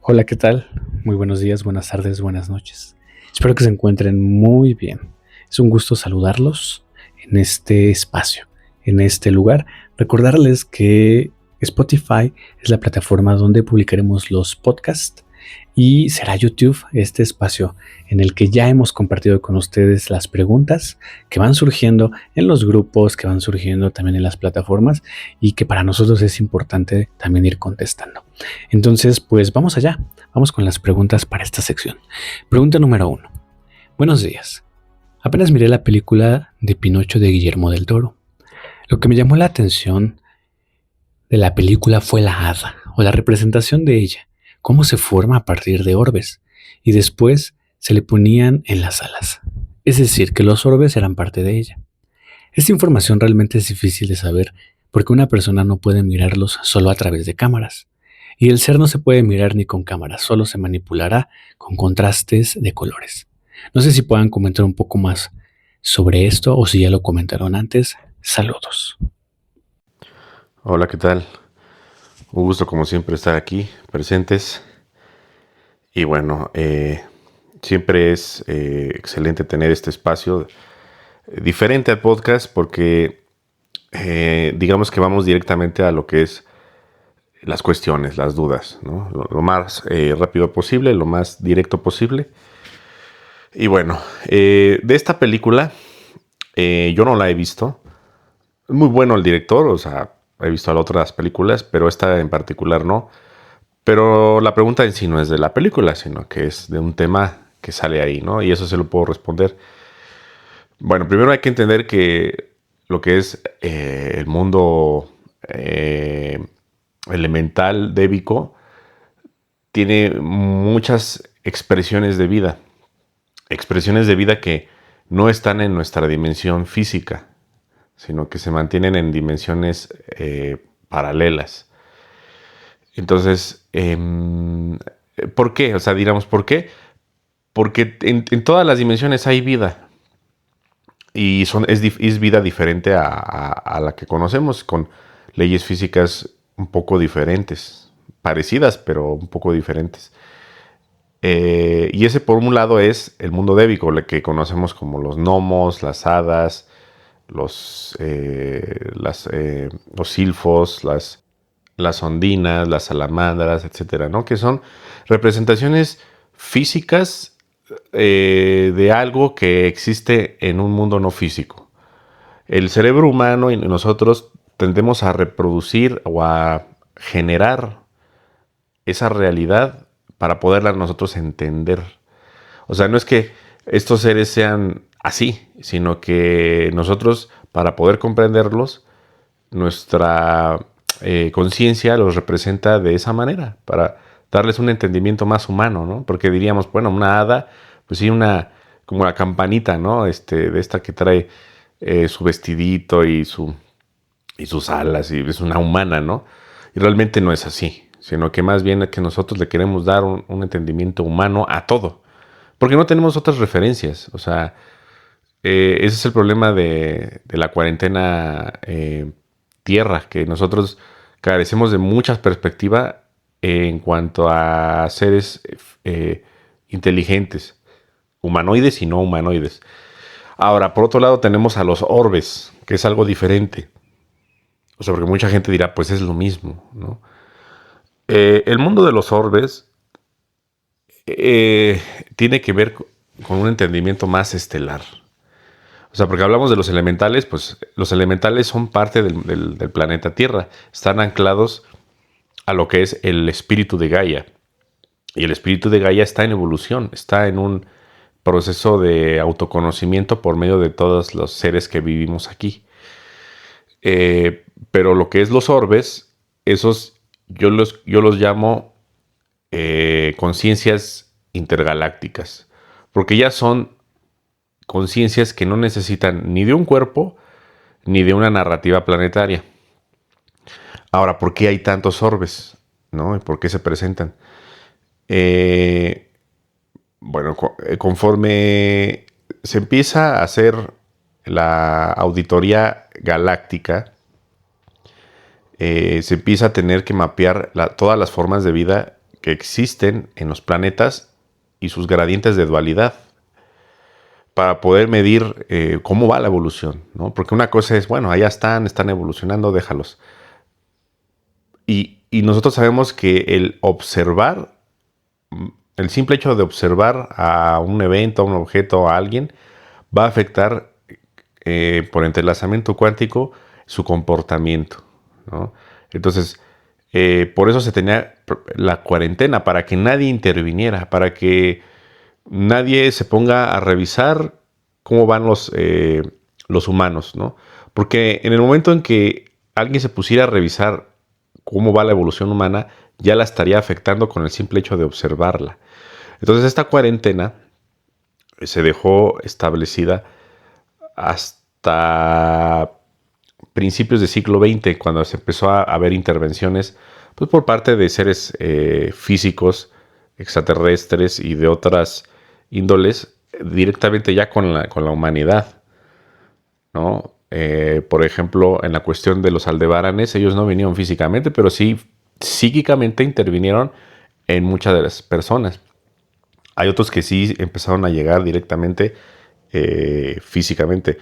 Hola, ¿qué tal? Muy buenos días, buenas tardes, buenas noches. Espero que se encuentren muy bien. Es un gusto saludarlos en este espacio, en este lugar. Recordarles que Spotify es la plataforma donde publicaremos los podcasts y será YouTube este espacio en el que ya hemos compartido con ustedes las preguntas que van surgiendo en los grupos, que van surgiendo también en las plataformas y que para nosotros es importante también ir contestando. Entonces, pues vamos allá, vamos con las preguntas para esta sección. Pregunta número 1. Buenos días. Apenas miré la película de Pinocho de Guillermo del Toro. Lo que me llamó la atención de la película fue la hada, o la representación de ella, cómo se forma a partir de orbes, y después se le ponían en las alas. Es decir, que los orbes eran parte de ella. Esta información realmente es difícil de saber porque una persona no puede mirarlos solo a través de cámaras. Y el ser no se puede mirar ni con cámaras, solo se manipulará con contrastes de colores. No sé si puedan comentar un poco más sobre esto o si ya lo comentaron antes. Saludos. Hola, ¿qué tal? Un gusto como siempre estar aquí, presentes. Y bueno, siempre es excelente tener este espacio diferente al podcast porque digamos que vamos directamente a lo que es las cuestiones, las dudas, ¿no? Lo más rápido posible, lo más directo posible. Y bueno, de esta película yo no la he visto. Muy bueno el director, o sea, he visto otras películas, pero esta en particular no. Pero la pregunta en sí no es de la película, sino que es de un tema que sale ahí, ¿no? Y eso se lo puedo responder. Bueno, primero hay que entender que lo que es el mundo elemental débico tiene muchas expresiones de vida. Expresiones de vida que no están en nuestra dimensión física, sino que se mantienen en dimensiones paralelas. Entonces, ¿por qué? O sea, diríamos, ¿por qué? Porque en todas las dimensiones hay vida. Y es vida diferente a la que conocemos, con leyes físicas un poco diferentes. Parecidas, pero un poco diferentes. Y ese, por un lado, es el mundo débico, lo que conocemos como los gnomos, las hadas, los silfos, las ondinas, las salamandras, etcétera, ¿no? Que son representaciones físicas de algo que existe en un mundo no físico. El cerebro humano y nosotros tendemos a reproducir o a generar esa realidad para poderla nosotros entender. O sea, no es que estos seres sean así, sino que nosotros, para poder comprenderlos, nuestra conciencia los representa de esa manera, para darles un entendimiento más humano, ¿no? Porque diríamos, bueno, una hada, pues sí, como la campanita, ¿no? De esta que trae su vestidito y sus alas, y es una humana, ¿no? Y realmente no es así, sino que más bien es que nosotros le queremos dar un entendimiento humano a todo, porque no tenemos otras referencias. O sea, ese es el problema de la cuarentena tierra, que nosotros carecemos de muchas perspectivas en cuanto a seres inteligentes, humanoides y no humanoides. Ahora, por otro lado, tenemos a los orbes, que es algo diferente. O sea, porque mucha gente dirá, pues es lo mismo, ¿no? El mundo de los orbes tiene que ver con un entendimiento más estelar. O sea, porque hablamos de los elementales, pues los elementales son parte del planeta Tierra. Están anclados a lo que es el espíritu de Gaia. Y el espíritu de Gaia está en evolución, está en un proceso de autoconocimiento por medio de todos los seres que vivimos aquí. Pero lo que es los orbes, esos yo los llamo conciencias intergalácticas, porque ya son conciencias que no necesitan ni de un cuerpo ni de una narrativa planetaria. Ahora, ¿por qué hay tantos orbes? ¿No? ¿Y por qué se presentan? Bueno, conforme se empieza a hacer la auditoría galáctica, se empieza a tener que mapear todas las formas de vida que existen en los planetas y sus gradientes de dualidad para poder medir cómo va la evolución, ¿no? Porque una cosa es, bueno, allá están evolucionando, déjalos. Y nosotros sabemos que el observar, el simple hecho de observar a un evento, a un objeto, a alguien, va a afectar por entrelazamiento cuántico su comportamiento, ¿no? Entonces, por eso se tenía la cuarentena, para que nadie interviniera, para que nadie se ponga a revisar cómo van los humanos, ¿no? Porque en el momento en que alguien se pusiera a revisar cómo va la evolución humana, ya la estaría afectando con el simple hecho de observarla. Entonces, esta cuarentena se dejó establecida hasta principios del siglo XX, cuando se empezó a haber intervenciones, pues, por parte de seres físicos, extraterrestres y de otras índoles, directamente ya con la humanidad, ¿no? Por ejemplo, en la cuestión de los aldebaranes, ellos no vinieron físicamente, pero sí psíquicamente intervinieron en muchas de las personas. Hay otros que sí empezaron a llegar directamente físicamente.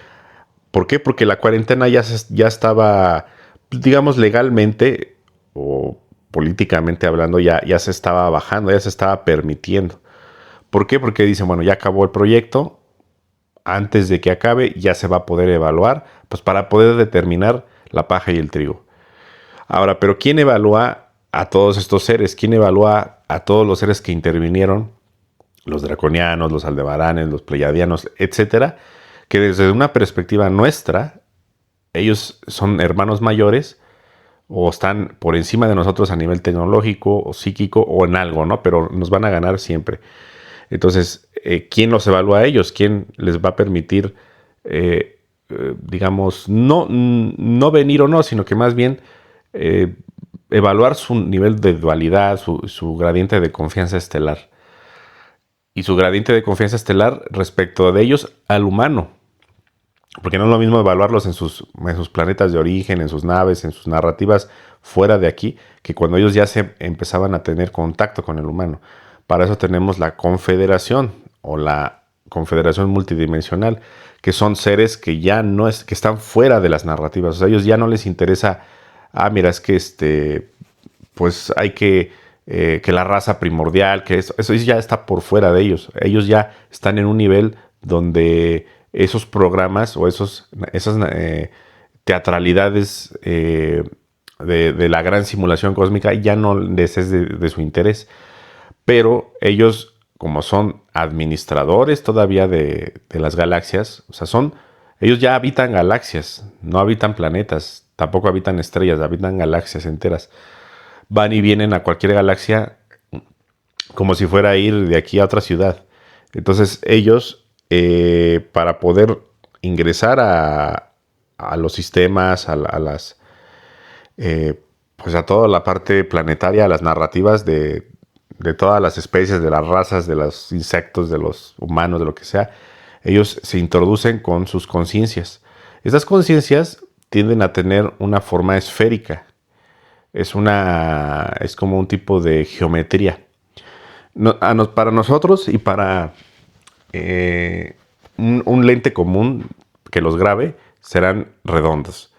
¿Por qué? Porque la cuarentena ya estaba, digamos, legalmente o políticamente hablando, ya se estaba bajando, ya se estaba permitiendo. ¿Por qué? Porque dicen, bueno, ya acabó el proyecto, antes de que acabe ya se va a poder evaluar, pues para poder determinar la paja y el trigo. Ahora, pero ¿quién evalúa a todos estos seres? ¿Quién evalúa a todos los seres que intervinieron? Los draconianos, los aldebaranes, los pleiadianos, etcétera, que desde una perspectiva nuestra, ellos son hermanos mayores o están por encima de nosotros a nivel tecnológico o psíquico o en algo, ¿no? Pero nos van a ganar siempre. Entonces, ¿quién los evalúa a ellos? ¿Quién les va a permitir, digamos, no venir o no, sino que más bien evaluar su nivel de dualidad, su gradiente de confianza estelar? Y su gradiente de confianza estelar respecto de ellos al humano. Porque no es lo mismo evaluarlos en sus planetas de origen, en sus naves, en sus narrativas fuera de aquí, que cuando ellos ya se empezaban a tener contacto con el humano. Para eso tenemos la Confederación o la Confederación Multidimensional, que son seres que ya no es, que están fuera de las narrativas. O sea, a ellos ya no les interesa, mira, es que pues hay que la raza primordial, que eso ya está por fuera de ellos. Ellos ya están en un nivel donde esos programas o esas teatralidades de la gran simulación cósmica ya no les es de su interés. Pero ellos, como son administradores todavía de las galaxias, o sea, ellos ya habitan galaxias, no habitan planetas, tampoco habitan estrellas, habitan galaxias enteras. Van y vienen a cualquier galaxia como si fuera a ir de aquí a otra ciudad. Entonces ellos, para poder ingresar a los sistemas, pues a toda la parte planetaria, a las narrativas de todas las especies, de las razas, de los insectos, de los humanos, de lo que sea, ellos se introducen con sus conciencias. Estas conciencias tienden a tener una forma esférica. Es como un tipo de geometría. Para nosotros y para un lente común que los grabe, serán redondos.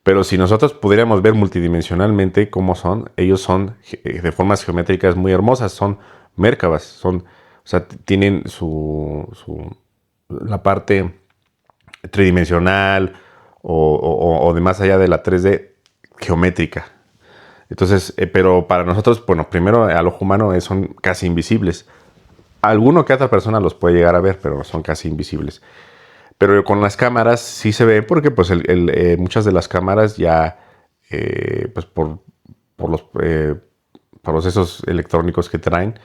Pero si nosotros pudiéramos ver multidimensionalmente cómo son, ellos son de formas geométricas muy hermosas, son Mérkabas, o sea, tienen la parte tridimensional o de más allá de la 3D geométrica. Entonces, pero para nosotros, bueno, primero al ojo humano son casi invisibles. Alguno que otra persona los puede llegar a ver, pero son casi invisibles. Pero con las cámaras sí se ve porque pues muchas de las cámaras ya pues por los procesos electrónicos que traen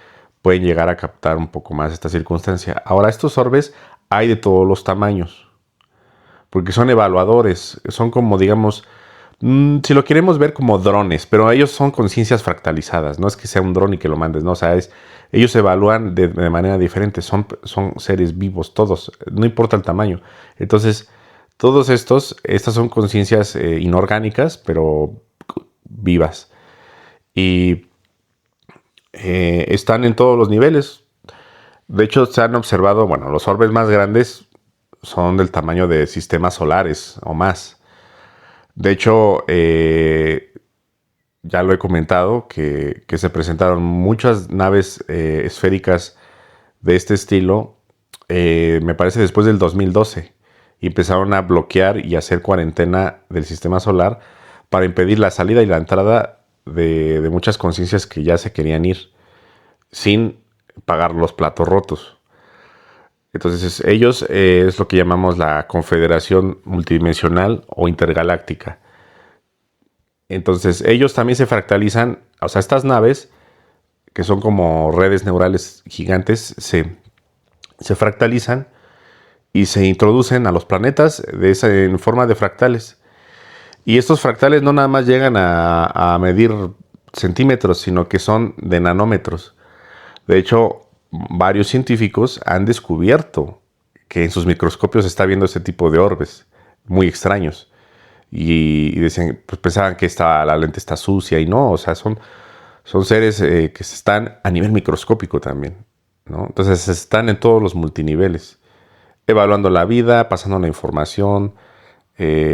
pueden llegar a captar un poco más esta circunstancia. Ahora, estos orbes hay de todos los tamaños porque son evaluadores, son como, digamos, si lo queremos ver como drones, pero ellos son conciencias fractalizadas, no es que sea un dron y que lo mandes, no, o sea, ellos evalúan de manera diferente, son seres vivos todos, no importa el tamaño. Entonces, estas son conciencias inorgánicas, pero vivas. Y están en todos los niveles. De hecho, se han observado, bueno, los orbes más grandes son del tamaño de sistemas solares o más. De hecho, ya lo he comentado, que se presentaron muchas naves esféricas de este estilo, me parece después del 2012, y empezaron a bloquear y hacer cuarentena del sistema solar para impedir la salida y la entrada de muchas conciencias que ya se querían ir sin pagar los platos rotos. Entonces ellos es lo que llamamos la Confederación Multidimensional o Intergaláctica. Entonces ellos también se fractalizan, o sea, estas naves, que son como redes neurales gigantes, se fractalizan y se introducen a los planetas en forma de fractales. Y estos fractales no nada más llegan a medir centímetros, sino que son de nanómetros. De hecho, varios científicos han descubierto que en sus microscopios se está viendo ese tipo de orbes muy extraños. Y decían, pues pensaban que la lente está sucia, y no, o sea, son seres que están a nivel microscópico también, ¿no? Entonces están en todos los multiniveles, evaluando la vida, pasando la información,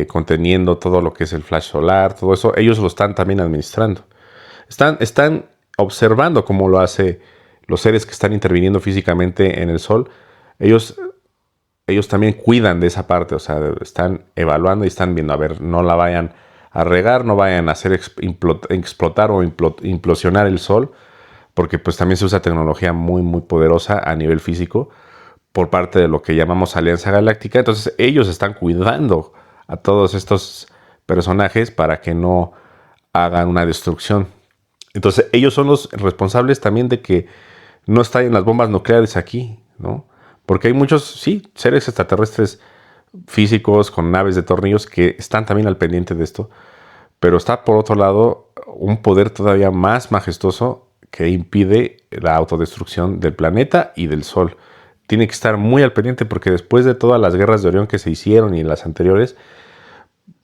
conteniendo todo lo que es el flash solar, todo eso, ellos lo están también administrando. Están observando cómo lo hace los seres que están interviniendo físicamente en el Sol. Ellos también cuidan de esa parte, o sea, están evaluando y están viendo, a ver, no la vayan a regar, no vayan a hacer explotar o implosionar el Sol, porque pues también se usa tecnología muy, muy poderosa a nivel físico por parte de lo que llamamos Alianza Galáctica. Entonces ellos están cuidando a todos estos personajes para que no hagan una destrucción. Entonces ellos son los responsables también de que no estallen las bombas nucleares aquí, ¿no? Porque hay muchos, sí, seres extraterrestres físicos con naves de tornillos que están también al pendiente de esto, pero está por otro lado un poder todavía más majestuoso que impide la autodestrucción del planeta y del Sol. Tiene que estar muy al pendiente porque después de todas las guerras de Orión que se hicieron y las anteriores,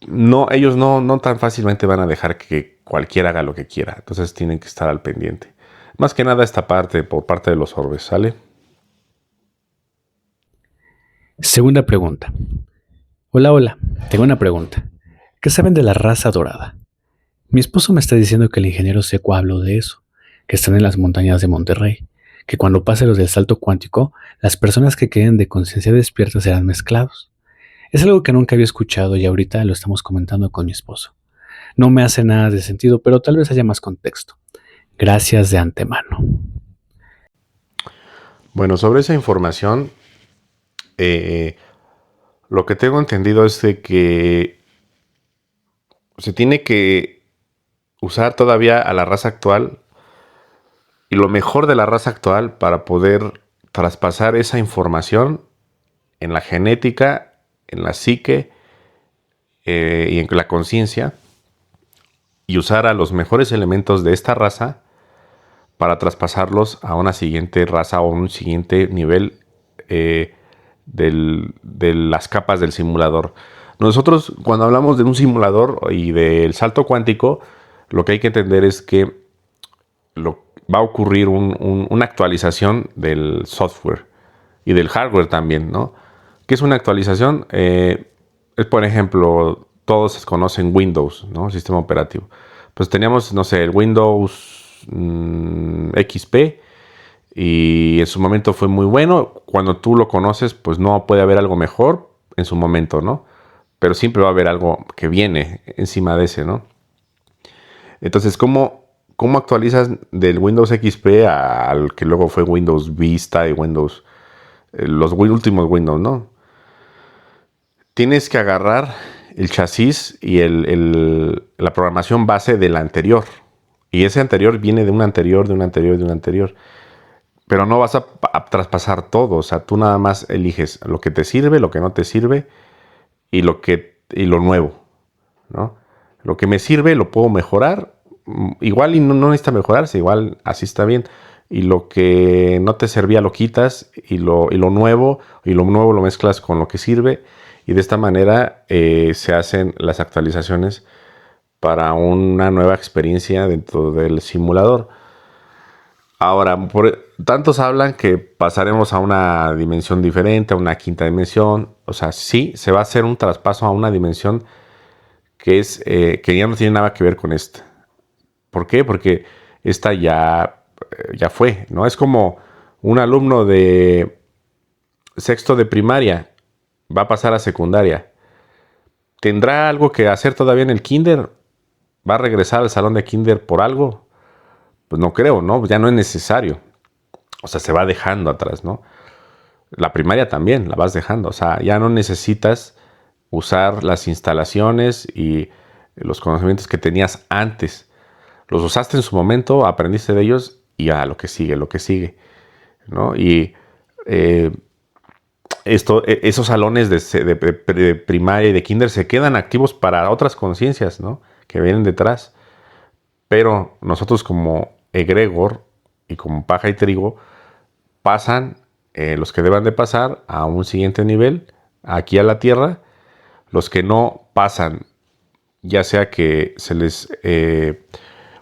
ellos no tan fácilmente van a dejar que cualquiera haga lo que quiera. Entonces tienen que estar al pendiente. Más que nada esta parte por parte de los orbes, ¿sale? Segunda pregunta. Hola, tengo una pregunta. ¿Qué saben de la raza dorada? Mi esposo me está diciendo que el ingeniero Seco habló de eso, que están en las montañas de Monterrey, que cuando pase lo del salto cuántico, las personas que queden de conciencia despierta serán mezclados. Es algo que nunca había escuchado y ahorita lo estamos comentando con mi esposo. No me hace nada de sentido, pero tal vez haya más contexto. Gracias de antemano. Bueno, sobre esa información, lo que tengo entendido es de que se tiene que usar todavía a la raza actual y lo mejor de la raza actual para poder traspasar esa información en la genética, en la psique y en la conciencia, y usar a los mejores elementos de esta raza para traspasarlos a una siguiente raza o un siguiente nivel de las capas del simulador. Nosotros, cuando hablamos de un simulador y del salto cuántico, lo que hay que entender es que va a ocurrir una actualización del software y del hardware también, ¿no? ¿Qué es una actualización? Es, por ejemplo, todos conocen Windows, ¿no? Sistema operativo. Pues teníamos, no sé, el Windows XP, y en su momento fue muy bueno. Cuando tú lo conoces, pues no puede haber algo mejor en su momento, ¿no? Pero siempre va a haber algo que viene encima de ese, ¿no? Entonces, ¿cómo actualizas del Windows XP al que luego fue Windows Vista y Windows, los últimos Windows, ¿no? Tienes que agarrar el chasis y la programación base del anterior. Y ese anterior viene de un anterior, de un anterior, de un anterior. Pero no vas a traspasar todo. O sea, tú nada más eliges lo que te sirve, lo que no te sirve y lo nuevo, ¿no? Lo que me sirve lo puedo mejorar. Igual y no necesita mejorarse, igual así está bien. Y lo que no te servía lo quitas y lo nuevo lo mezclas con lo que sirve. Y de esta manera se hacen las actualizaciones para una nueva experiencia dentro del simulador. Ahora, tantos hablan que pasaremos a una dimensión diferente, a una quinta dimensión. O sea, sí, se va a hacer un traspaso a una dimensión que ya no tiene nada que ver con esta. ¿Por qué? Porque esta ya fue, ¿no? Es como un alumno de sexto de primaria va a pasar a secundaria. ¿Tendrá algo que hacer todavía en el kinder? ¿Va a regresar al salón de kinder por algo? Pues no creo, ¿no? Ya no es necesario. O sea, se va dejando atrás, ¿no? La primaria también la vas dejando. O sea, ya no necesitas usar las instalaciones y los conocimientos que tenías antes. Los usaste en su momento, aprendiste de ellos y ya lo que sigue, ¿no? Y eh, esos salones de primaria y de kinder se quedan activos para otras conciencias, ¿no? Que vienen detrás. Pero nosotros como egregor y como paja y trigo pasan los que deban de pasar a un siguiente nivel, aquí a la tierra. Los que no pasan, ya sea que se les...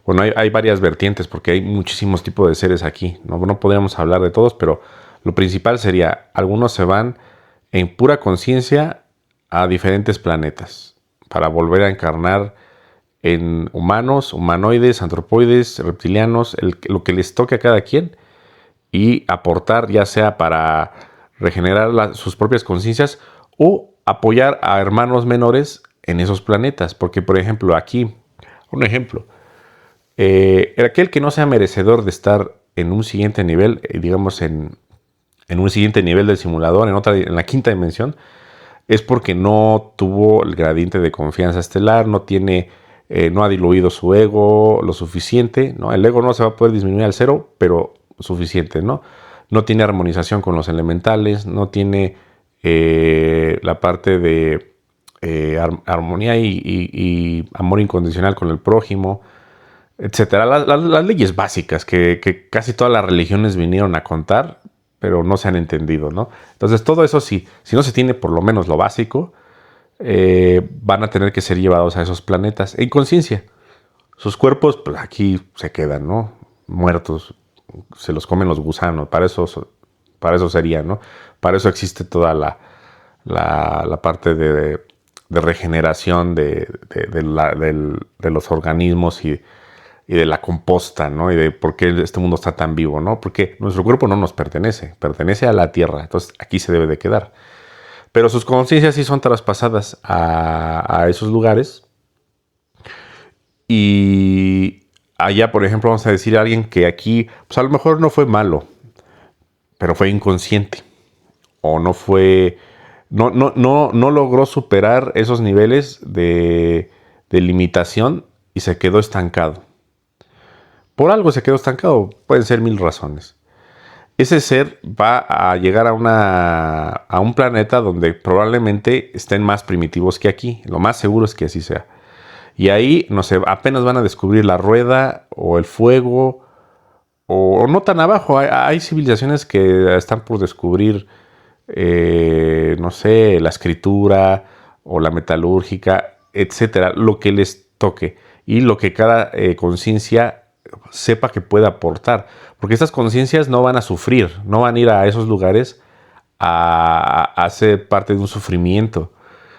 bueno, hay varias vertientes porque hay muchísimos tipos de seres aquí. No podríamos hablar de todos, pero lo principal sería, algunos se van en pura conciencia a diferentes planetas para volver a encarnar en humanos, humanoides, antropoides, reptilianos, lo que les toque a cada quien y aportar ya sea para regenerar sus propias conciencias o apoyar a hermanos menores en esos planetas. Porque, por ejemplo, aquí, un ejemplo, aquel que no sea merecedor de estar en un siguiente nivel, digamos en un siguiente nivel del simulador, en la quinta dimensión, es porque no tuvo el gradiente de confianza estelar, no ha diluido su ego lo suficiente, ¿no? El ego no se va a poder disminuir al cero, pero suficiente, ¿no? No tiene armonización con los elementales, no tiene la parte de armonía y amor incondicional con el prójimo, etcétera. Las leyes básicas que casi todas las religiones vinieron a contar, pero no se han entendido, ¿no? Entonces, todo eso sí, si no se tiene por lo menos lo básico, van a tener que ser llevados a esos planetas en conciencia. Sus cuerpos, pues aquí se quedan, ¿no? Muertos, se los comen los gusanos, para eso sería, ¿no? Para eso existe toda la parte de regeneración de los organismos y de la composta, ¿no? Y de por qué este mundo está tan vivo, ¿no? Porque nuestro cuerpo no nos pertenece a la Tierra, entonces aquí se debe de quedar. Pero sus conciencias sí son traspasadas a esos lugares. Y allá, por ejemplo, vamos a decir a alguien que aquí, pues a lo mejor no fue malo, pero fue inconsciente. O no logró superar esos niveles de limitación y se quedó estancado. Por algo se quedó estancado, pueden ser 1000 razones. Ese ser va a llegar a un planeta donde probablemente estén más primitivos que aquí. Lo más seguro es que así sea. Y ahí, no sé, apenas van a descubrir la rueda o el fuego, o no tan abajo. Hay civilizaciones que están por descubrir, no sé, la escritura o la metalúrgica, etcétera. Lo que les toque y lo que cada conciencia sepa que puede aportar. Porque estas conciencias no van a sufrir, no van a ir a esos lugares a ser parte de un sufrimiento,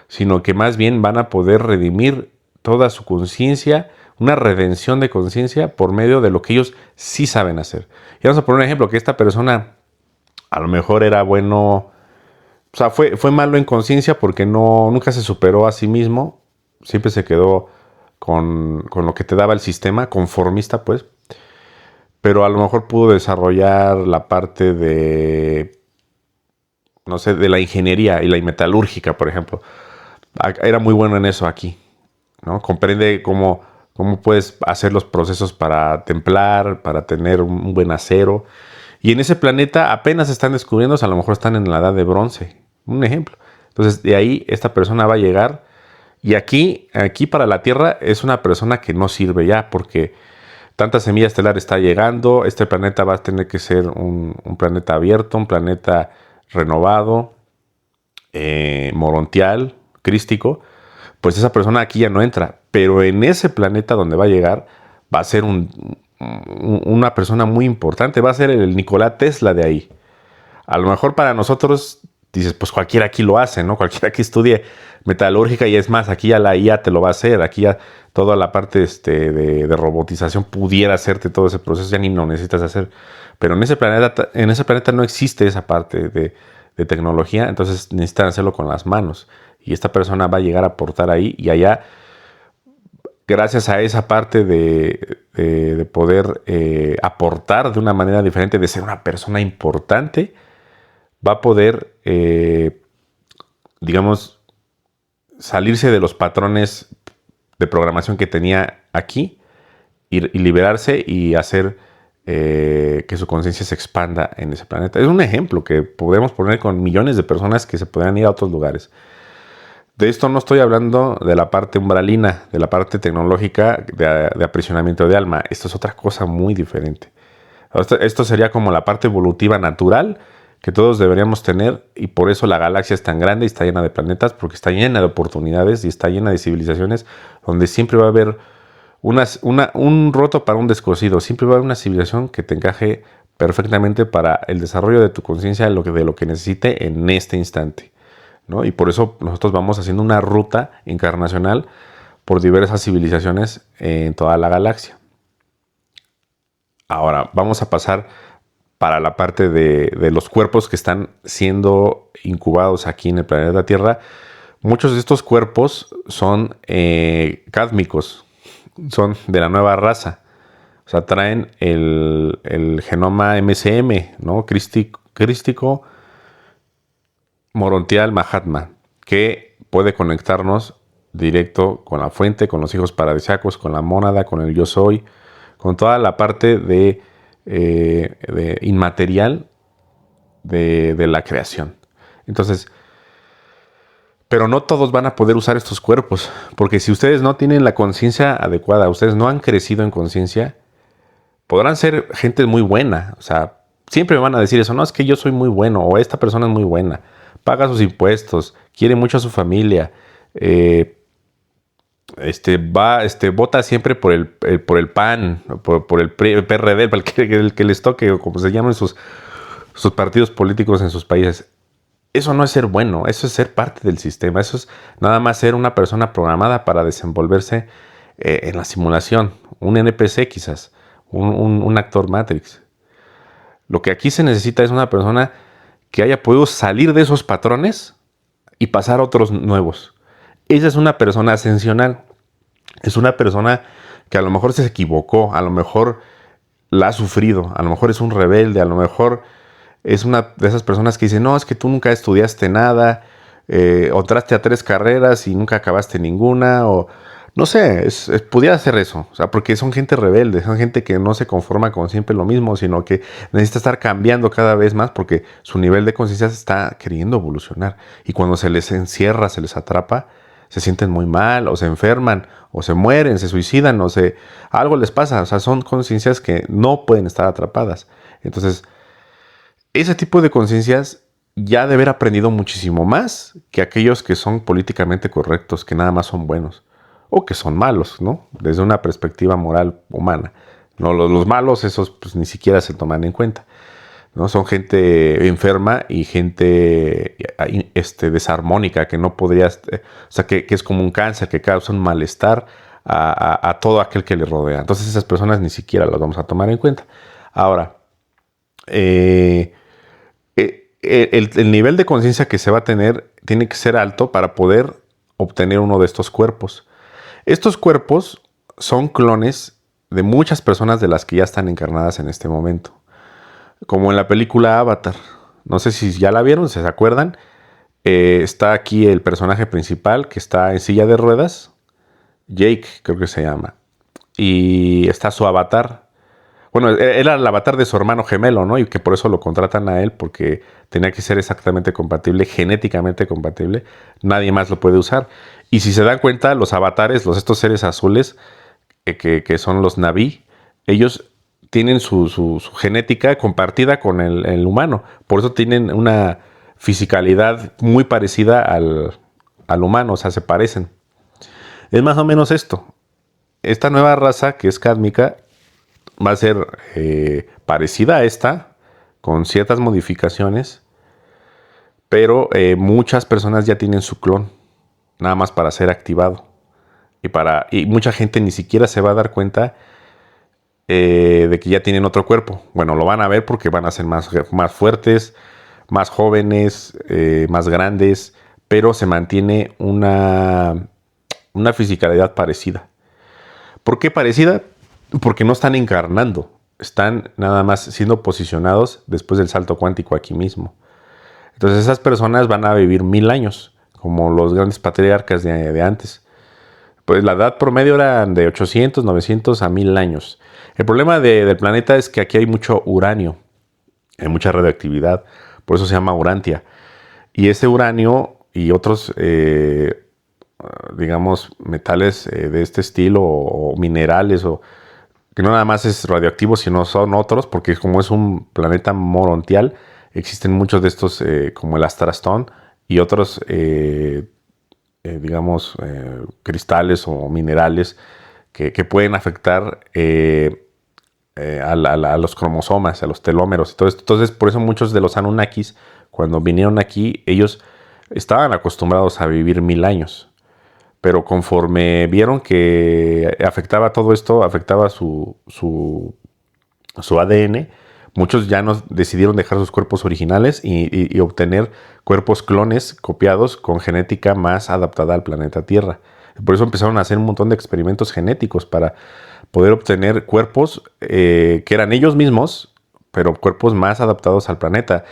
sino que más bien van a poder redimir toda su conciencia, una redención de conciencia por medio de lo que ellos sí saben hacer. Y vamos a poner un ejemplo, que esta persona a lo mejor era bueno, o sea, fue malo en conciencia porque nunca se superó a sí mismo, siempre se quedó con lo que te daba el sistema, conformista pues, pero a lo mejor pudo desarrollar la parte de, no sé, de la ingeniería y la metalúrgica, por ejemplo. Era muy bueno en eso aquí, ¿no? Comprende cómo puedes hacer los procesos para templar, para tener un buen acero. Y en ese planeta apenas están descubriendo, a lo mejor están en la edad de bronce. Un ejemplo. Entonces, de ahí esta persona va a llegar. Y aquí para la Tierra es una persona que no sirve ya, porque tanta semilla estelar está llegando. Este planeta va a tener que ser un planeta abierto, un planeta renovado, morontial, crístico. Pues esa persona aquí ya no entra. Pero en ese planeta donde va a llegar, va a ser una persona muy importante, va a ser el Nikola Tesla de ahí. A lo mejor para nosotros dices, pues cualquiera aquí lo hace, ¿no? Cualquiera aquí estudie metalúrgica y es más, aquí ya la IA te lo va a hacer, aquí ya toda la parte de robotización pudiera hacerte todo ese proceso, ya ni lo necesitas hacer. Pero en ese planeta no existe esa parte de tecnología, entonces necesitan hacerlo con las manos. Y esta persona va a llegar a aportar ahí y allá, gracias a esa parte de poder aportar de una manera diferente, de ser una persona importante, va a poder, digamos, salirse de los patrones de programación que tenía aquí y liberarse y hacer que su conciencia se expanda en ese planeta. Es un ejemplo que podemos poner con millones de personas que se podrían ir a otros lugares. De esto no estoy hablando de la parte umbralina, de la parte tecnológica de aprisionamiento de alma. Esto es otra cosa muy diferente. Esto sería como la parte evolutiva natural que todos deberíamos tener, y por eso la galaxia es tan grande y está llena de planetas, porque está llena de oportunidades y está llena de civilizaciones donde siempre va a haber un roto para un descosido. Siempre va a haber una civilización que te encaje perfectamente para el desarrollo de tu conciencia, de lo que necesite en este instante, ¿no? Y por eso nosotros vamos haciendo una ruta encarnacional por diversas civilizaciones en toda la galaxia. Ahora vamos a pasar para la parte de los cuerpos que están siendo incubados aquí en el planeta Tierra. Muchos de estos cuerpos son cádmicos, son de la nueva raza. O sea, traen el genoma MCM, ¿no? Crístico Morontial Mahatma, que puede conectarnos directo con la fuente, con los hijos paradisíacos, con la mónada, con el yo soy, con toda la parte de inmaterial de la creación. Entonces, pero no todos van a poder usar estos cuerpos, porque si ustedes no tienen la conciencia adecuada, ustedes no han crecido en conciencia, podrán ser gente muy buena. O sea, siempre me van a decir eso, no, es que yo soy muy bueno, o esta persona es muy buena, paga sus impuestos, quiere mucho a su familia, vota siempre por el PAN, por el PRD, por el que les toque, o como se llaman sus partidos políticos en sus países. Eso no es ser bueno, eso es ser parte del sistema, eso es nada más ser una persona programada para desenvolverse en la simulación, un NPC quizás, un actor Matrix. Lo que aquí se necesita es una persona que haya podido salir de esos patrones y pasar a otros nuevos. Esa es una persona ascensional. Es una persona que a lo mejor se equivocó, a lo mejor la ha sufrido, a lo mejor es un rebelde, a lo mejor es una de esas personas que dicen, no, es que tú nunca estudiaste nada, o entraste a 3 carreras y nunca acabaste ninguna, o no sé, pudiera ser eso. O sea, porque son gente rebelde, son gente que no se conforma con siempre lo mismo, sino que necesita estar cambiando cada vez más porque su nivel de conciencia se está queriendo evolucionar. Y cuando se les encierra, se les atrapa, se sienten muy mal, o se enferman, o se mueren, se suicidan, algo les pasa. O sea, son conciencias que no pueden estar atrapadas. Entonces, ese tipo de conciencias ya de haber aprendido muchísimo más que aquellos que son políticamente correctos, que nada más son buenos, o que son malos, ¿no? Desde una perspectiva moral humana. No, los malos, esos pues ni siquiera se toman en cuenta, ¿no? Son gente enferma y gente desarmónica, que no podría, o sea, que es como un cáncer, que causa un malestar a todo aquel que le rodea. Entonces esas personas ni siquiera las vamos a tomar en cuenta. Ahora, el nivel de conciencia que se va a tener tiene que ser alto para poder obtener uno de estos cuerpos. Estos cuerpos son clones de muchas personas de las que ya están encarnadas en este momento. Como en la película Avatar. No sé si ya la vieron, si se acuerdan. Está aquí el personaje principal que está en silla de ruedas. Jake, creo que se llama. Y está su avatar. Bueno, era el avatar de su hermano gemelo, ¿no? Y que por eso lo contratan a él, porque tenía que ser exactamente compatible, genéticamente compatible. Nadie más lo puede usar. Y si se dan cuenta, los avatares, estos seres azules, que son los Na'vi, ellos tienen su genética compartida con el humano. Por eso tienen una fisicalidad muy parecida al humano, o sea, se parecen. Es más o menos esto. Esta nueva raza, que es cádmica, va a ser parecida a esta, con ciertas modificaciones, pero muchas personas ya tienen su clon, nada más para ser activado. Y mucha gente ni siquiera se va a dar cuenta de que ya tienen otro cuerpo. Bueno, lo van a ver porque van a ser más fuertes, más jóvenes, más grandes, pero se mantiene una fisicalidad parecida. ¿Por qué parecida? Porque no están encarnando, están nada más siendo posicionados después del salto cuántico aquí mismo. Entonces esas personas van a vivir 1000 años, como los grandes patriarcas de antes. Pues la edad promedio era de 800, 900 a 1000 años. El problema del planeta es que aquí hay mucho uranio, hay mucha radioactividad, por eso se llama Urantia. Y ese uranio y otros, digamos, metales de este estilo o minerales, o que no nada más es radioactivo, sino son otros, porque como es un planeta morontial, existen muchos de estos, como el Astrastón y otros, digamos, cristales o minerales que pueden afectar a los cromosomas, a los telómeros y todo esto. Entonces, por eso muchos de los Anunnakis, cuando vinieron aquí, ellos estaban acostumbrados a vivir 1000 años. Pero conforme vieron que afectaba todo esto, afectaba su ADN, muchos ya no decidieron dejar sus cuerpos originales y obtener cuerpos clones copiados con genética más adaptada al planeta Tierra. Por eso empezaron a hacer un montón de experimentos genéticos para poder obtener cuerpos que eran ellos mismos, pero cuerpos más adaptados al planeta.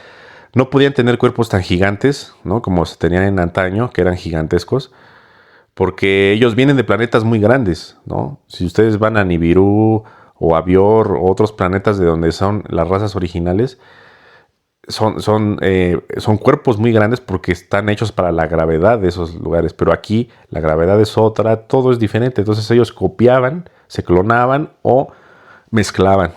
No podían tener cuerpos tan gigantes, ¿no?, como se tenían en antaño, que eran gigantescos, porque ellos vienen de planetas muy grandes, ¿no? Si ustedes van a Nibiru o a Bior o otros planetas de donde son las razas originales, son cuerpos muy grandes porque están hechos para la gravedad de esos lugares. Pero aquí la gravedad es otra, todo es diferente. Entonces ellos copiaban, se clonaban o mezclaban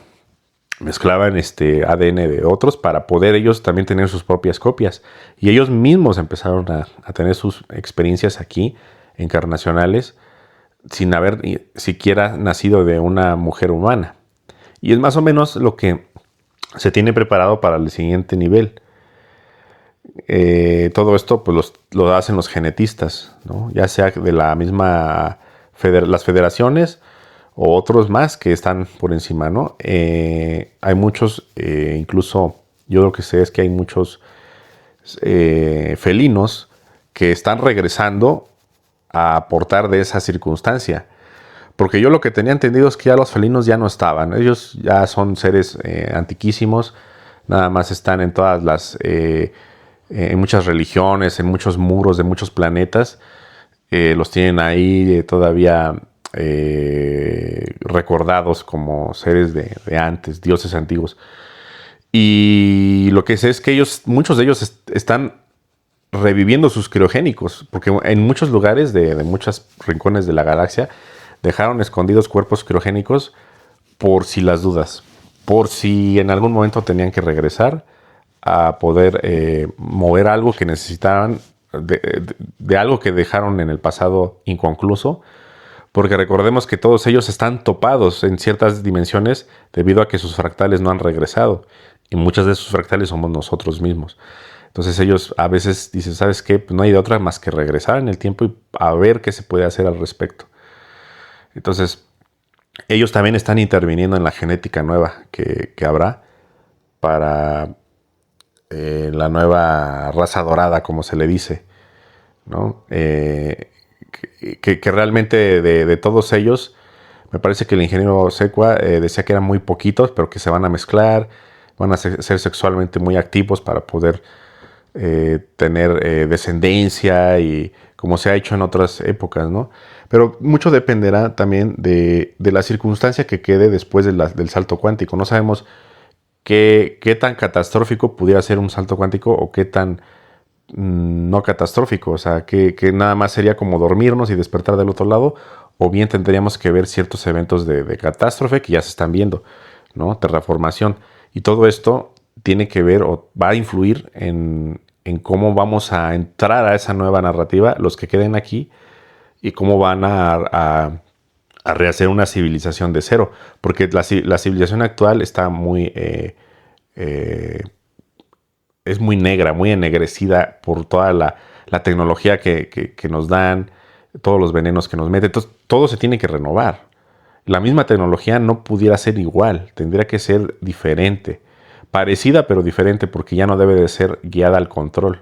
ADN de otros para poder ellos también tener sus propias copias. Y ellos mismos empezaron a tener sus experiencias aquí, encarnacionales, sin haber siquiera nacido de una mujer humana. Y es más o menos lo que se tiene preparado para el siguiente nivel. Todo esto pues lo hacen los genetistas, ¿no? Ya sea de la misma las federaciones o otros más que están por encima, ¿no? Hay muchos, incluso yo lo que sé es que hay muchos felinos que están regresando a aportar de esa circunstancia. Porque yo lo que tenía entendido es que ya los felinos ya no estaban. Ellos ya son seres antiquísimos. Nada más están en todas en muchas religiones, en muchos muros de muchos planetas. Los tienen ahí todavía recordados como seres de antes, dioses antiguos. Y lo que sé es que muchos de ellos están reviviendo sus criogénicos, porque en muchos lugares de muchos rincones de la galaxia dejaron escondidos cuerpos criogénicos por si las dudas, por si en algún momento tenían que regresar a poder mover algo que necesitaban, de algo que dejaron en el pasado inconcluso, porque recordemos que todos ellos están topados en ciertas dimensiones debido a que sus fractales no han regresado, y muchas de sus fractales somos nosotros mismos. Entonces ellos a veces dicen, ¿sabes qué? Pues no hay de otra más que regresar en el tiempo y a ver qué se puede hacer al respecto. Entonces, ellos también están interviniendo en la genética nueva que habrá para la nueva raza dorada, como se le dice, ¿no? Que realmente de todos ellos, me parece que el ingeniero Secua decía que eran muy poquitos, pero que se van a mezclar, van a ser sexualmente muy activos para poder tener descendencia, y como se ha hecho en otras épocas, ¿no? Pero mucho dependerá también de la circunstancia que quede después del salto cuántico. No sabemos qué tan catastrófico pudiera ser un salto cuántico o qué tan no catastrófico. O sea, que nada más sería como dormirnos y despertar del otro lado, o bien tendríamos que ver ciertos eventos de catástrofe que ya se están viendo, ¿no? Terraformación. Y todo esto tiene que ver o va a influir en cómo vamos a entrar a esa nueva narrativa, los que queden aquí, y cómo van a a rehacer una civilización de cero, porque la civilización actual está es muy negra, muy ennegrecida por toda la tecnología que nos dan, todos los venenos que nos meten. Entonces, todo se tiene que renovar. La misma tecnología no pudiera ser igual, tendría que ser diferente, parecida pero diferente, porque ya no debe de ser guiada al control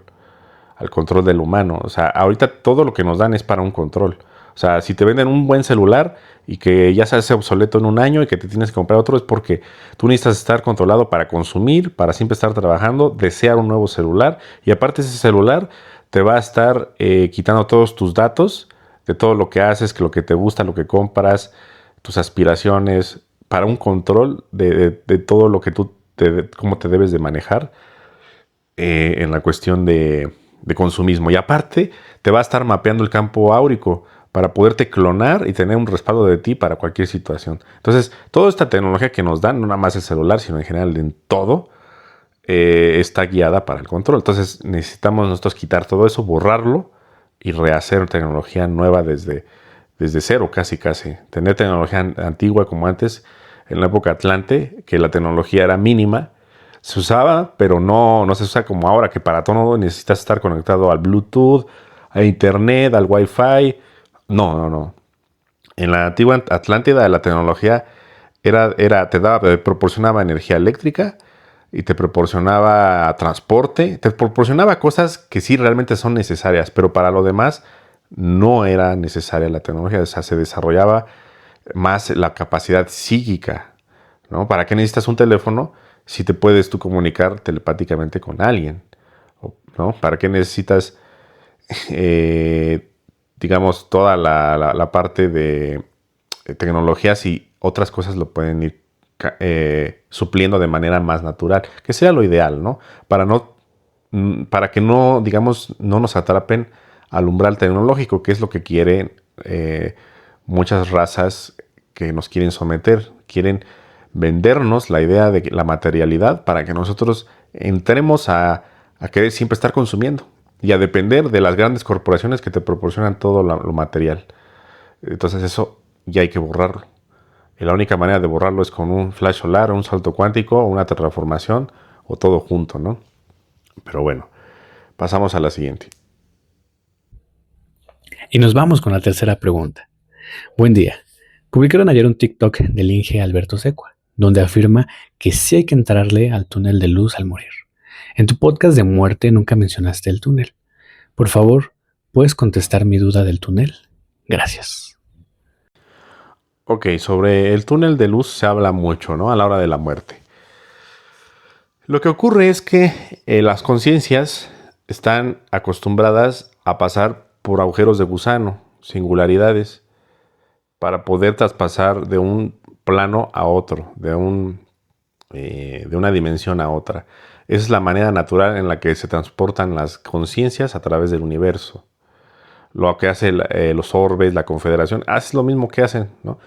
del humano. O sea, ahorita todo lo que nos dan es para un control. O sea, si te venden un buen celular y que ya se hace obsoleto en un año y que te tienes que comprar otro, es porque tú necesitas estar controlado para consumir, para siempre estar trabajando, desear un nuevo celular, y aparte ese celular te va a estar quitando todos tus datos de todo lo que haces, que lo que te gusta, lo que compras, tus aspiraciones, para un control de todo lo que cómo te debes de manejar en la cuestión de consumismo. Y aparte, te va a estar mapeando el campo áurico para poderte clonar y tener un respaldo de ti para cualquier situación. Entonces, toda esta tecnología que nos dan, no nada más el celular, sino en general en todo, está guiada para el control. Entonces, necesitamos nosotros quitar todo eso, borrarlo y rehacer tecnología nueva desde cero, casi. Tener tecnología antigua como antes, en la época Atlante, que la tecnología era mínima, se usaba, pero no se usa como ahora, que para todo necesitas estar conectado al Bluetooth, a Internet, al Wi-Fi. No. En la antigua Atlántida la tecnología te proporcionaba energía eléctrica y te proporcionaba transporte, te proporcionaba cosas que sí realmente son necesarias, pero para lo demás no era necesaria la tecnología. O sea, se desarrollaba más la capacidad psíquica, ¿no? ¿Para qué necesitas un teléfono si te puedes tú comunicar telepáticamente con alguien? ¿No? ¿Para qué necesitas, digamos, toda la parte de tecnologías y otras cosas lo pueden ir supliendo de manera más natural? Que sea lo ideal, ¿no? Para que no, digamos, no nos atrapen al umbral tecnológico, que es lo que quieren muchas razas que nos quieren someter. Quieren vendernos la idea de la materialidad para que nosotros entremos a querer siempre estar consumiendo y a depender de las grandes corporaciones que te proporcionan todo lo material. Entonces eso ya hay que borrarlo. Y la única manera de borrarlo es con un flash solar, un salto cuántico, una terraformación o todo junto, ¿no? Pero bueno, pasamos a la siguiente. Y nos vamos con la tercera pregunta. Buen día. Publicaron ayer un TikTok del Inge Alberto Secua, donde afirma que sí hay que entrarle al túnel de luz al morir. En tu podcast de muerte nunca mencionaste el túnel. Por favor, ¿puedes contestar mi duda del túnel? Gracias. Ok, sobre el túnel de luz se habla mucho, ¿no? A la hora de la muerte. Lo que ocurre es que las conciencias están acostumbradas a pasar por agujeros de gusano, singularidades, para poder traspasar de un plano a otro, de una dimensión a otra. Esa es la manera natural en la que se transportan las conciencias a través del universo. Lo que hace los orbes, la Confederación, es lo mismo que hacen, ¿no?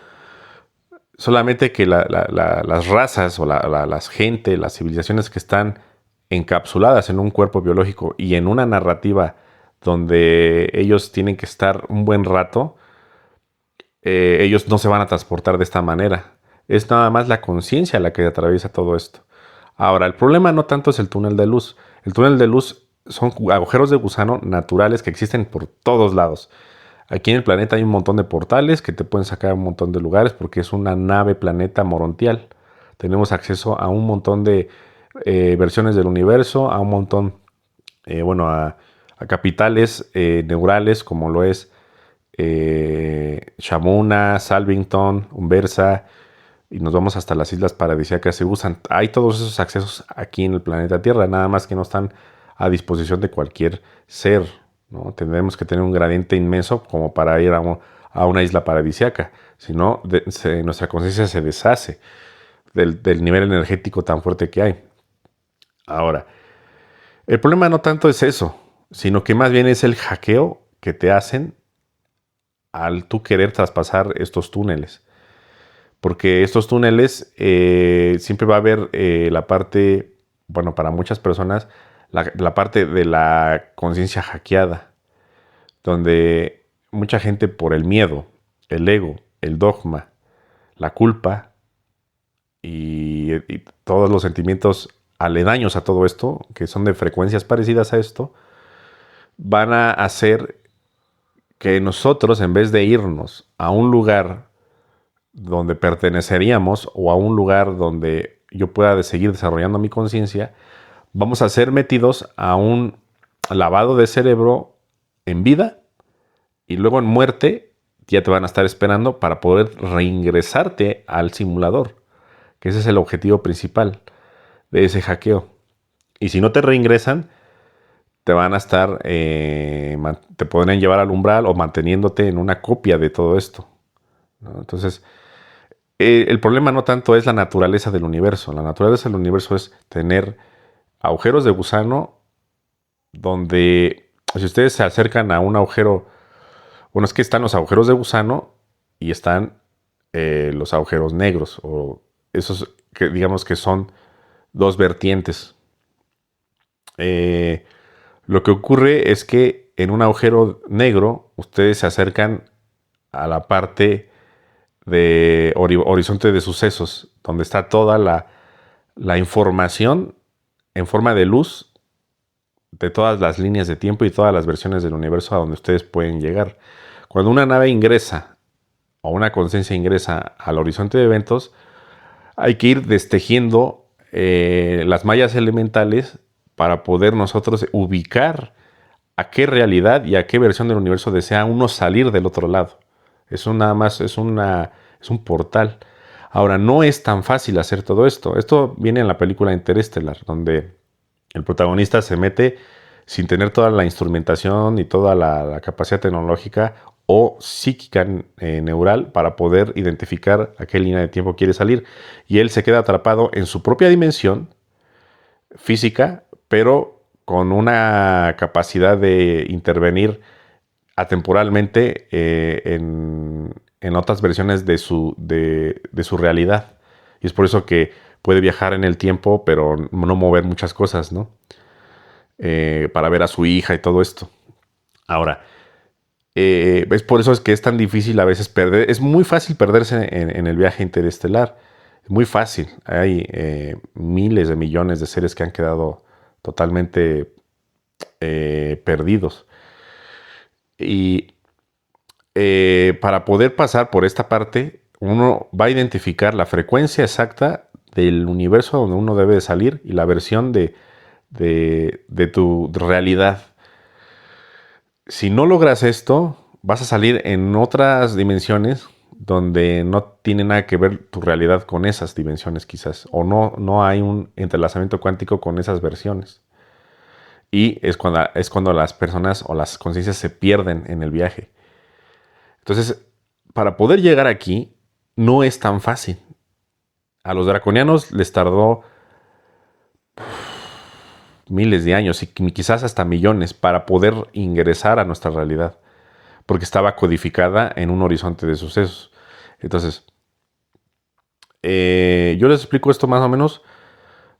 Solamente que las razas o las gente, las civilizaciones que están encapsuladas en un cuerpo biológico y en una narrativa donde ellos tienen que estar un buen rato, ellos no se van a transportar de esta manera. Es nada más la conciencia la que atraviesa todo esto. Ahora, el problema no tanto es el túnel de luz. El túnel de luz son agujeros de gusano naturales que existen por todos lados. Aquí en el planeta hay un montón de portales que te pueden sacar a un montón de lugares porque es una nave planeta morontial. Tenemos acceso a un montón de versiones del universo, a un montón, a capitales neurales como lo es Shamuna, Salvington, Umbersa, y nos vamos hasta las islas paradisíacas. Se usan. Hay todos esos accesos aquí en el planeta Tierra, nada más que no están a disposición de cualquier ser, ¿no? Tendremos que tener un gradiente inmenso como para ir a una isla paradisíaca. Si no, nuestra conciencia se deshace del nivel energético tan fuerte que hay. Ahora, el problema no tanto es eso, sino que más bien es el hackeo que te hacen al tú querer traspasar estos túneles. Porque estos túneles siempre va a haber la parte, bueno, para muchas personas, la parte de la conciencia hackeada, donde mucha gente por el miedo, el ego el dogma, la culpa y todos los sentimientos aledaños a todo esto, que son de frecuencias parecidas a esto, van a hacer que nosotros, en vez de irnos a un lugar donde perteneceríamos o a un lugar donde yo pueda seguir desarrollando mi conciencia, vamos a ser metidos a un lavado de cerebro en vida y luego en muerte ya te van a estar esperando para poder reingresarte al simulador, que ese es el objetivo principal de ese hackeo. Y si no te reingresan, te van a estar, te podrían llevar al umbral o manteniéndote en una copia de todo esto, ¿no? Entonces, el problema no tanto es la naturaleza del universo. La naturaleza del universo es tener agujeros de gusano donde, si ustedes se acercan a un agujero, bueno, es que están los agujeros de gusano y están los agujeros negros, o esos que digamos que son dos vertientes. Lo que ocurre es que en un agujero negro ustedes se acercan a la parte de horizonte de sucesos, donde está toda la información en forma de luz de todas las líneas de tiempo y todas las versiones del universo a donde ustedes pueden llegar. Cuando una nave ingresa o una conciencia ingresa al horizonte de eventos, hay que ir destejiendo las mallas elementales para poder nosotros ubicar a qué realidad y a qué versión del universo desea uno salir del otro lado. Eso nada más es un portal. Ahora, no es tan fácil hacer todo esto. Esto viene en la película Interestelar, donde el protagonista se mete sin tener toda la instrumentación y toda la capacidad tecnológica o psíquica neural para poder identificar a qué línea de tiempo quiere salir. Y él se queda atrapado en su propia dimensión física, pero con una capacidad de intervenir atemporalmente en otras versiones de su realidad. Y es por eso que puede viajar en el tiempo, pero no mover muchas cosas, ¿no? Para ver a su hija y todo esto. Ahora, es por eso es que es tan difícil a veces perder. Es muy fácil perderse en el viaje interestelar. Es muy fácil. Hay miles de millones de seres que han quedado totalmente perdidos. Y para poder pasar por esta parte, uno va a identificar la frecuencia exacta del universo donde uno debe de salir y la versión de tu realidad. Si no logras esto, vas a salir en otras dimensiones donde no tiene nada que ver tu realidad con esas dimensiones quizás, o no hay un entrelazamiento cuántico con esas versiones. Y es cuando las personas o las conciencias se pierden en el viaje. Entonces, para poder llegar aquí, no es tan fácil. A los draconianos les tardó miles de años y quizás hasta millones para poder ingresar a nuestra realidad, porque estaba codificada en un horizonte de sucesos. Entonces, yo les explico esto más o menos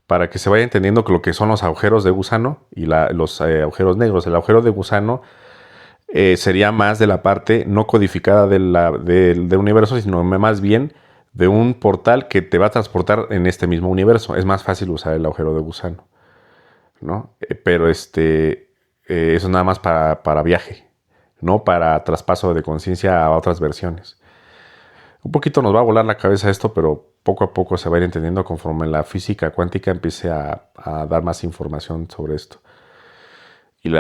para que se vaya entendiendo lo que son los agujeros de gusano y los agujeros negros. El agujero de gusano sería más de la parte no codificada del universo, sino más bien de un portal que te va a transportar en este mismo universo. Es más fácil usar el agujero de gusano, ¿no? Pero eso es nada más para viaje, no para traspaso de conciencia a otras versiones. Un poquito nos va a volar la cabeza esto, pero poco a poco se va a ir entendiendo conforme la física cuántica empiece a dar más información sobre esto. Y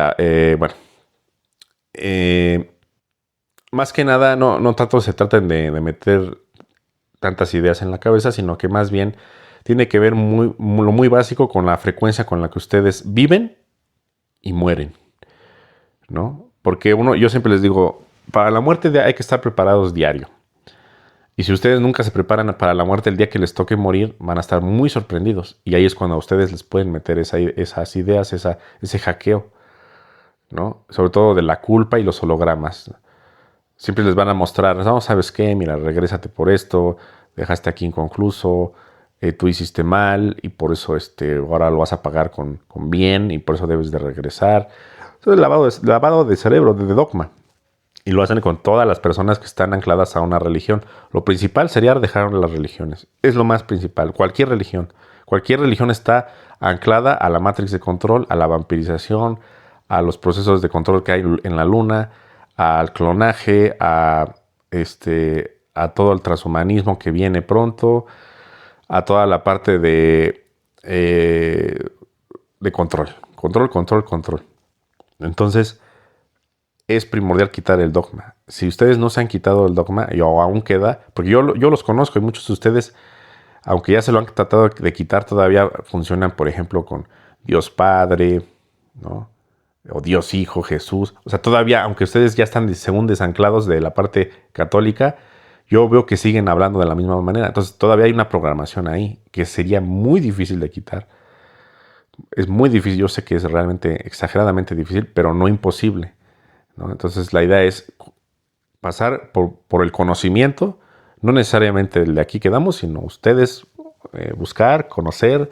más que nada, no tanto se trata de meter tantas ideas en la cabeza, sino que más bien tiene que ver lo muy básico con la frecuencia con la que ustedes viven y mueren, ¿no? Porque yo siempre les digo, para la muerte hay que estar preparados diario. Y si ustedes nunca se preparan para la muerte, el día que les toque morir, van a estar muy sorprendidos. Y ahí es cuando a ustedes les pueden meter esas ideas, ese hackeo, ¿no? Sobre todo de la culpa y los hologramas. Siempre les van a mostrar, no, ¿sabes qué? Mira, regrésate por esto, dejaste aquí inconcluso, tú hiciste mal y por eso ahora lo vas a pagar con bien y por eso debes de regresar. Eso es lavado de cerebro, de dogma. Y lo hacen con todas las personas que están ancladas a una religión. Lo principal sería dejar las religiones. Es lo más principal. Cualquier religión. Cualquier religión está anclada a la matrix de control, a la vampirización, a los procesos de control que hay en la luna, al clonaje, a todo el transhumanismo que viene pronto, a toda la parte de control. Control. Entonces, es primordial quitar el dogma. Si ustedes no se han quitado el dogma, y aún queda, porque yo los conozco y muchos de ustedes, aunque ya se lo han tratado de quitar, todavía funcionan, por ejemplo, con Dios Padre, ¿no? O Dios Hijo, Jesús. O sea, todavía, aunque ustedes ya están según desanclados de la parte católica, yo veo que siguen hablando de la misma manera. Entonces, todavía hay una programación ahí que sería muy difícil de quitar. Es muy difícil, yo sé que es realmente exageradamente difícil, pero no imposible, ¿no? Entonces la idea es pasar por el conocimiento, no necesariamente el de aquí quedamos, sino ustedes buscar, conocer,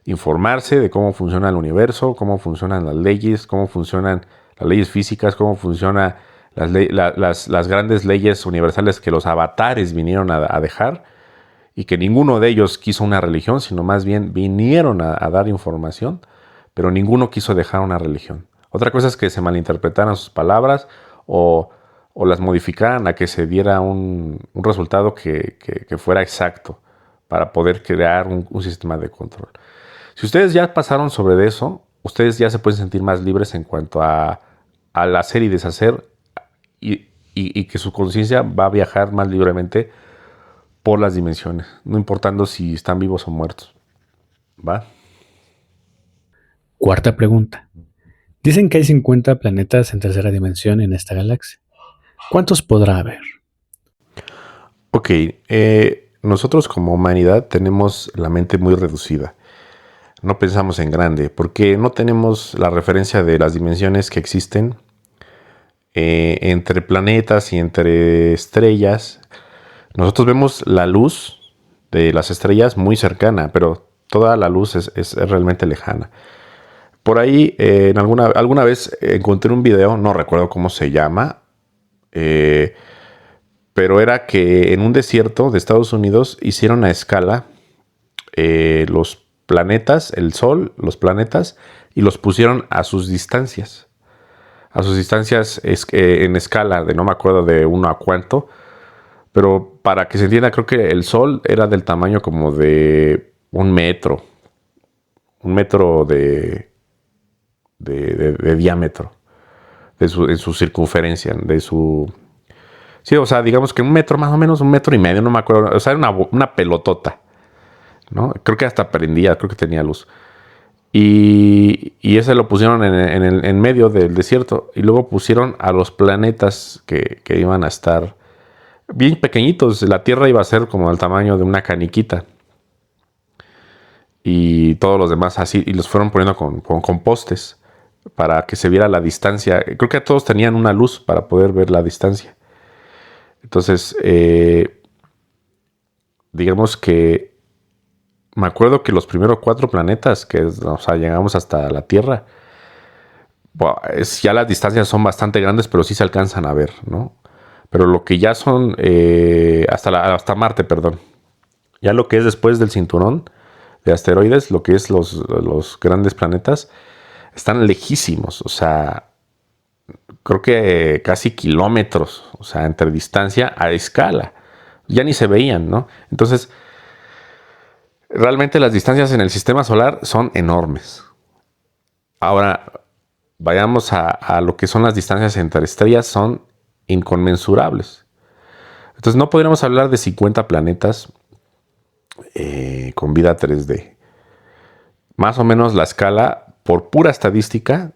informarse de cómo funciona el universo, cómo funcionan las leyes, cómo funcionan las leyes físicas, cómo funcionan las grandes leyes universales que los avatares vinieron a dejar, y que ninguno de ellos quiso una religión, sino más bien vinieron a dar información, pero ninguno quiso dejar una religión. Otra cosa es que se malinterpretaran sus palabras o las modificaran a que se diera un resultado que fuera exacto para poder crear un sistema de control. Si ustedes ya pasaron sobre eso, ustedes ya se pueden sentir más libres en cuanto al hacer y deshacer, y que su conciencia va a viajar más libremente por las dimensiones, no importando si están vivos o muertos. ¿Va? Cuarta pregunta. Dicen que hay 50 planetas en tercera dimensión en esta galaxia. ¿Cuántos podrá haber? Ok, nosotros como humanidad tenemos la mente muy reducida. No pensamos en grande, porque no tenemos la referencia de las dimensiones que existen entre planetas y entre estrellas. Nosotros vemos la luz de las estrellas muy cercana, pero toda la luz es realmente lejana. Por ahí, alguna vez encontré un video, no recuerdo cómo se llama, pero era que en un desierto de Estados Unidos hicieron a escala los planetas, el Sol, los planetas, y los pusieron a sus distancias. A sus distancias en escala de no me acuerdo de 1 a cuánto, pero para que se entienda, creo que el Sol era del tamaño como de 1 metro. 1 metro de diámetro. En su circunferencia. Sí, o sea, digamos que 1 metro más o menos, 1,5 metros, no me acuerdo. O sea, era una pelotota, ¿no? Creo que hasta prendía, creo que tenía luz. Y ese lo pusieron en medio del desierto. Y luego pusieron a los planetas que iban a estar bien pequeñitos. La Tierra iba a ser como el tamaño de una caniquita. Y todos los demás así. Y los fueron poniendo con postes para que se viera la distancia. Creo que todos tenían una luz para poder ver la distancia. Entonces, digamos que me acuerdo que los primeros 4 planetas, o sea, llegamos hasta la Tierra, ya las distancias son bastante grandes, pero sí se alcanzan a ver, ¿no? Pero lo que ya son, hasta Marte, perdón. Ya lo que es después del cinturón de asteroides, lo que es los grandes planetas, están lejísimos, o sea, creo que casi kilómetros, o sea, entre distancia a escala. Ya ni se veían, ¿no? Entonces, realmente las distancias en el sistema solar son enormes. Ahora, vayamos a lo que son las distancias entre estrellas, son inconmensurables. Entonces, no podríamos hablar de 50 planetas con vida 3D. Más o menos la escala, por pura estadística,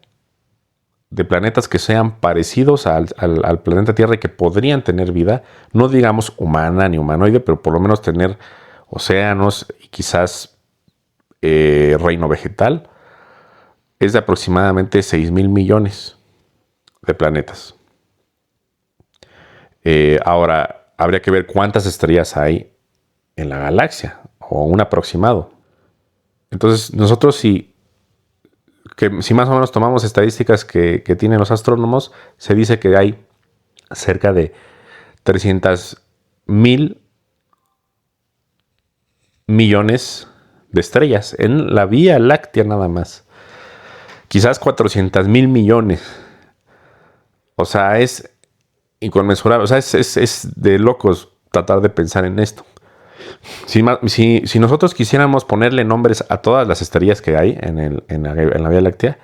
de planetas que sean parecidos al planeta Tierra y que podrían tener vida, no digamos humana ni humanoide, pero por lo menos tener océanos y quizás reino vegetal, es de aproximadamente 6,000 millones de planetas. Ahora, habría que ver cuántas estrellas hay en la galaxia, o un aproximado. Entonces, nosotros si más o menos tomamos estadísticas que tienen los astrónomos, se dice que hay cerca de 300,000 millones de estrellas en la Vía Láctea nada más. Quizás 400,000 millones. O sea, es inconmensurable. O sea, es de locos tratar de pensar en esto. Si nosotros quisiéramos ponerle nombres a todas las estrellas que hay en la Vía Láctea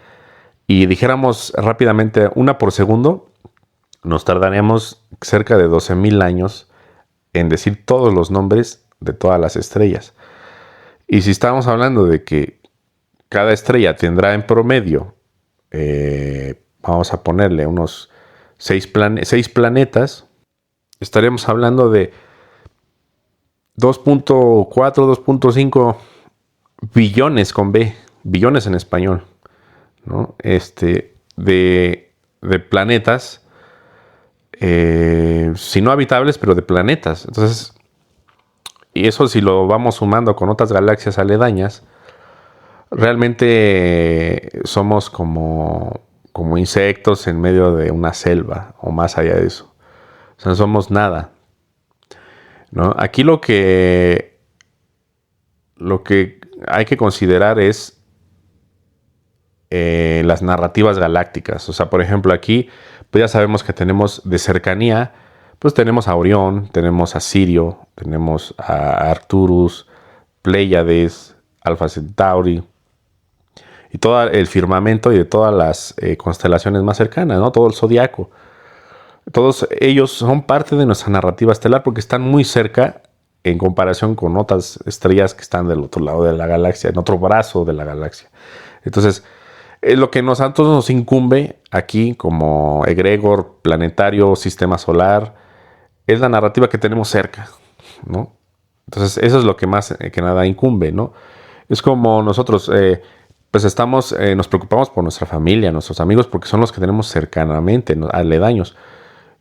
y dijéramos rápidamente una por segundo, nos tardaríamos cerca de 12,000 años en decir todos los nombres de todas las estrellas. Y si estamos hablando de que cada estrella tendrá en promedio, vamos a ponerle unos 6 planetas, estaríamos hablando de 2.4, 2.5 billones con B, billones en español, ¿no? De planetas, si no habitables, pero de planetas. Entonces, y eso si lo vamos sumando con otras galaxias aledañas, realmente somos como insectos en medio de una selva o más allá de eso. O sea, no somos nada, ¿no? Aquí lo que hay que considerar es las narrativas galácticas. O sea, por ejemplo, aquí pues ya sabemos que tenemos de cercanía, pues tenemos a Orión, tenemos a Sirio, tenemos a Arcturus, Pléyades, Alfa Centauri, y todo el firmamento y de todas las constelaciones más cercanas, ¿no? Todo el zodiaco. Todos ellos son parte de nuestra narrativa estelar porque están muy cerca en comparación con otras estrellas que están del otro lado de la galaxia, en otro brazo de la galaxia. Entonces, lo que a nosotros nos incumbe aquí como egregor planetario, sistema solar, es la narrativa que tenemos cerca, ¿no? Entonces, eso es lo que más que nada incumbe, ¿no? Es como nosotros, pues nos preocupamos por nuestra familia, nuestros amigos, porque son los que tenemos cercanamente, ¿no? Aledaños.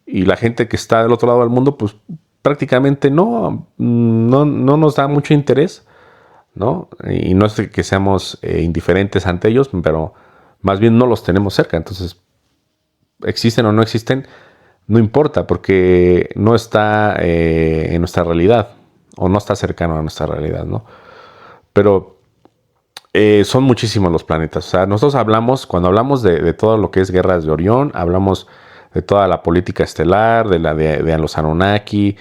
Y la gente que está del otro lado del mundo, pues prácticamente no nos da mucho interés, ¿no? Y no es que seamos indiferentes ante ellos, pero más bien no los tenemos cerca. Entonces, existen o no existen, no importa, porque no está en nuestra realidad, o no está cercano a nuestra realidad, ¿no? Pero son muchísimos los planetas. O sea, nosotros cuando hablamos de todo lo que es guerras de Orión, hablamos de toda la política estelar, de los Anunnaki,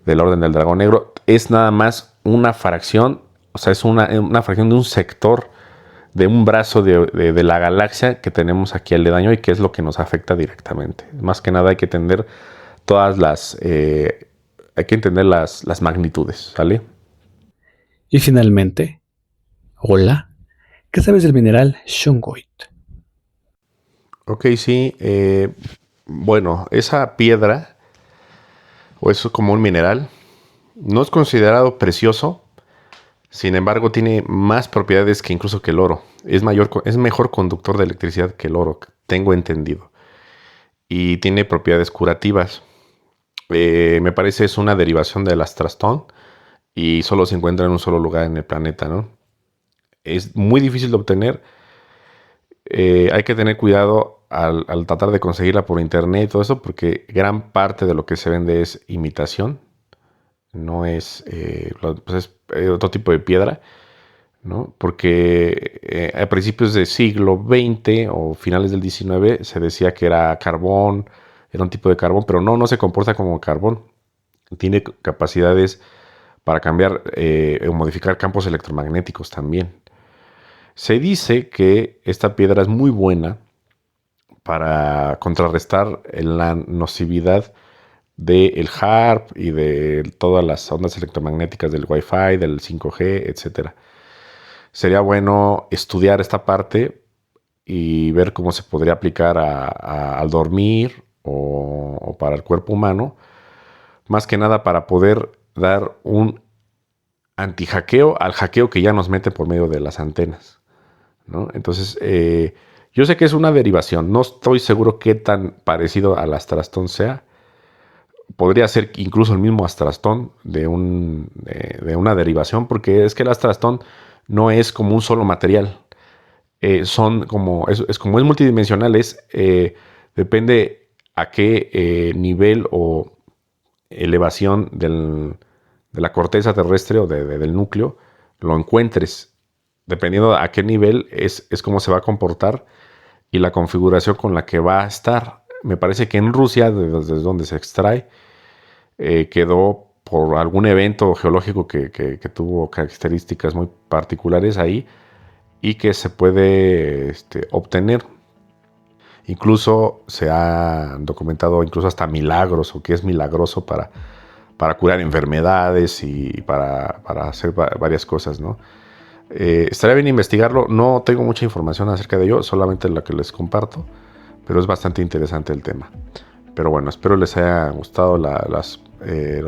del Orden del Dragón Negro. Es nada más una fracción, o sea, es una fracción de un sector, de un brazo de la galaxia que tenemos aquí aledaño y que es lo que nos afecta directamente. Más que nada hay que entender las magnitudes, ¿sale? Y finalmente, hola, ¿qué sabes del mineral shungite? Ok, sí. Bueno, esa piedra, o eso como un mineral, no es considerado precioso. Sin embargo, tiene más propiedades que incluso que el oro. Es mejor conductor de electricidad que el oro, tengo entendido. Y tiene propiedades curativas. Me parece es una derivación del astrastón y solo se encuentra en un solo lugar en el planeta, ¿no? Es muy difícil de obtener. Hay que tener cuidado al tratar de conseguirla por internet y todo eso, porque gran parte de lo que se vende es imitación. No es, pues es otro tipo de piedra, ¿no? Porque a principios del siglo XX o finales del XIX se decía que era carbón, era un tipo de carbón, pero no se comporta como carbón. Tiene capacidades para cambiar o modificar campos electromagnéticos también. Se dice que esta piedra es muy buena para contrarrestar la nocividad del HARP y de todas las ondas electromagnéticas del Wi-Fi, del 5G, etc. Sería bueno estudiar esta parte y ver cómo se podría aplicar al dormir o para el cuerpo humano, más que nada para poder dar un anti-hackeo al hackeo que ya nos mete por medio de las antenas, ¿no? Entonces, yo sé que es una derivación, no estoy seguro qué tan parecido al astrastón sea. Podría ser incluso el mismo astrastón de una derivación, porque es que el astrastón no es como un solo material. Es como es multidimensional, depende a qué nivel o elevación de la corteza terrestre o del núcleo lo encuentres. Dependiendo a qué nivel es cómo se va a comportar y la configuración con la que va a estar. Me parece que en Rusia, desde donde se extrae, quedó por algún evento geológico que tuvo características muy particulares ahí y que se puede obtener. Incluso se ha documentado incluso hasta milagros, o que es milagroso para curar enfermedades y para hacer varias cosas, ¿no? Estaría bien investigarlo. No tengo mucha información acerca de ello, solamente la que les comparto, pero es bastante interesante el tema. Pero bueno, espero les haya gustado las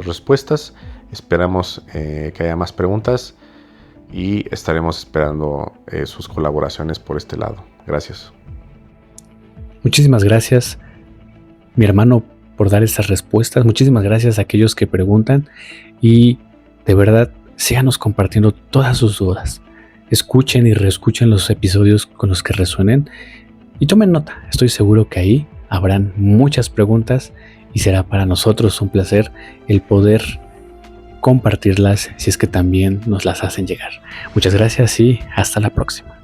respuestas. Esperamos que haya más preguntas y estaremos esperando sus colaboraciones por este lado. Gracias. Muchísimas gracias, mi hermano, por dar estas respuestas. Muchísimas gracias a aquellos que preguntan y de verdad síganos compartiendo todas sus dudas. Escuchen y reescuchen los episodios con los que resuenen y tomen nota. Estoy seguro que ahí habrán muchas preguntas y será para nosotros un placer el poder compartirlas si es que también nos las hacen llegar. Muchas gracias y hasta la próxima.